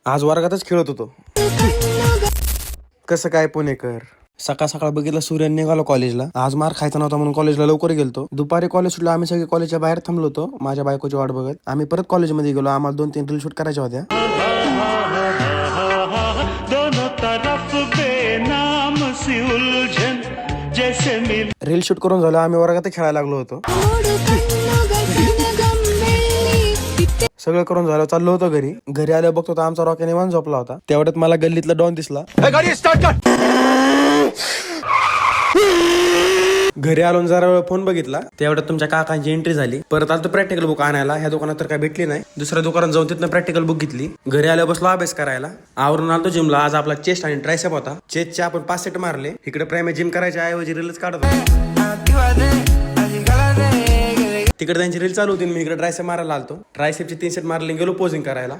आज वर्गातच खेळत होतो. कसं काय पुणेकर? सकाळ सकाळ बघितलं सूर्य निघालो कॉलेजला. आज मार खायचा नव्हता म्हणून कॉलेजला लवकर गेलतो. दुपारी कॉलेज सुटलं, आम्ही सगळे कॉलेजच्या बाहेर थांबलो होतो माझ्या बायकोची वाट बघत. आम्ही परत कॉलेजमध्ये गेलो. आम्हाला 2-3 रील शूट करायच्या होत्या. रील शूट करून झालं, आम्ही वर्गात खेळायला लागलो होतो. सगळं करून झालं, चाललो होतो घरी. घरी आलं बघतो तर आमचा रॉकी निवांत झोपला होता. तेवढ्यात मला गल्लीतला डॉन दिसला. घरी आलो जरा वेळ फोन बघितला. तेवढ्यात तुमच्या काकांची एंट्री झाली. परत आलो प्रॅक्टिकल बुक आणायला. ह्या दुकानात तर काय भेटली नाही. दुसऱ्या दुकानात जाऊन तिथनं प्रॅक्टिकल बुक घेतली. घरी आल्या बसलो अभ्यास करायला. आवरून आलो जिमला. आज आपला चेस्ट आणि ट्रायसेप होता. चेस्टचे आपण 5 सेट मारले. इकडे प्रायम जिम करायच्या ऐवजी रीलच काढत होतो. तिकडे त्यांची रील चालू होती. मी इकडे ट्रायसेप मारायला आलतो. ट्रायसेपचे 3 सेट मारले, गेलो पोजिंग करायला.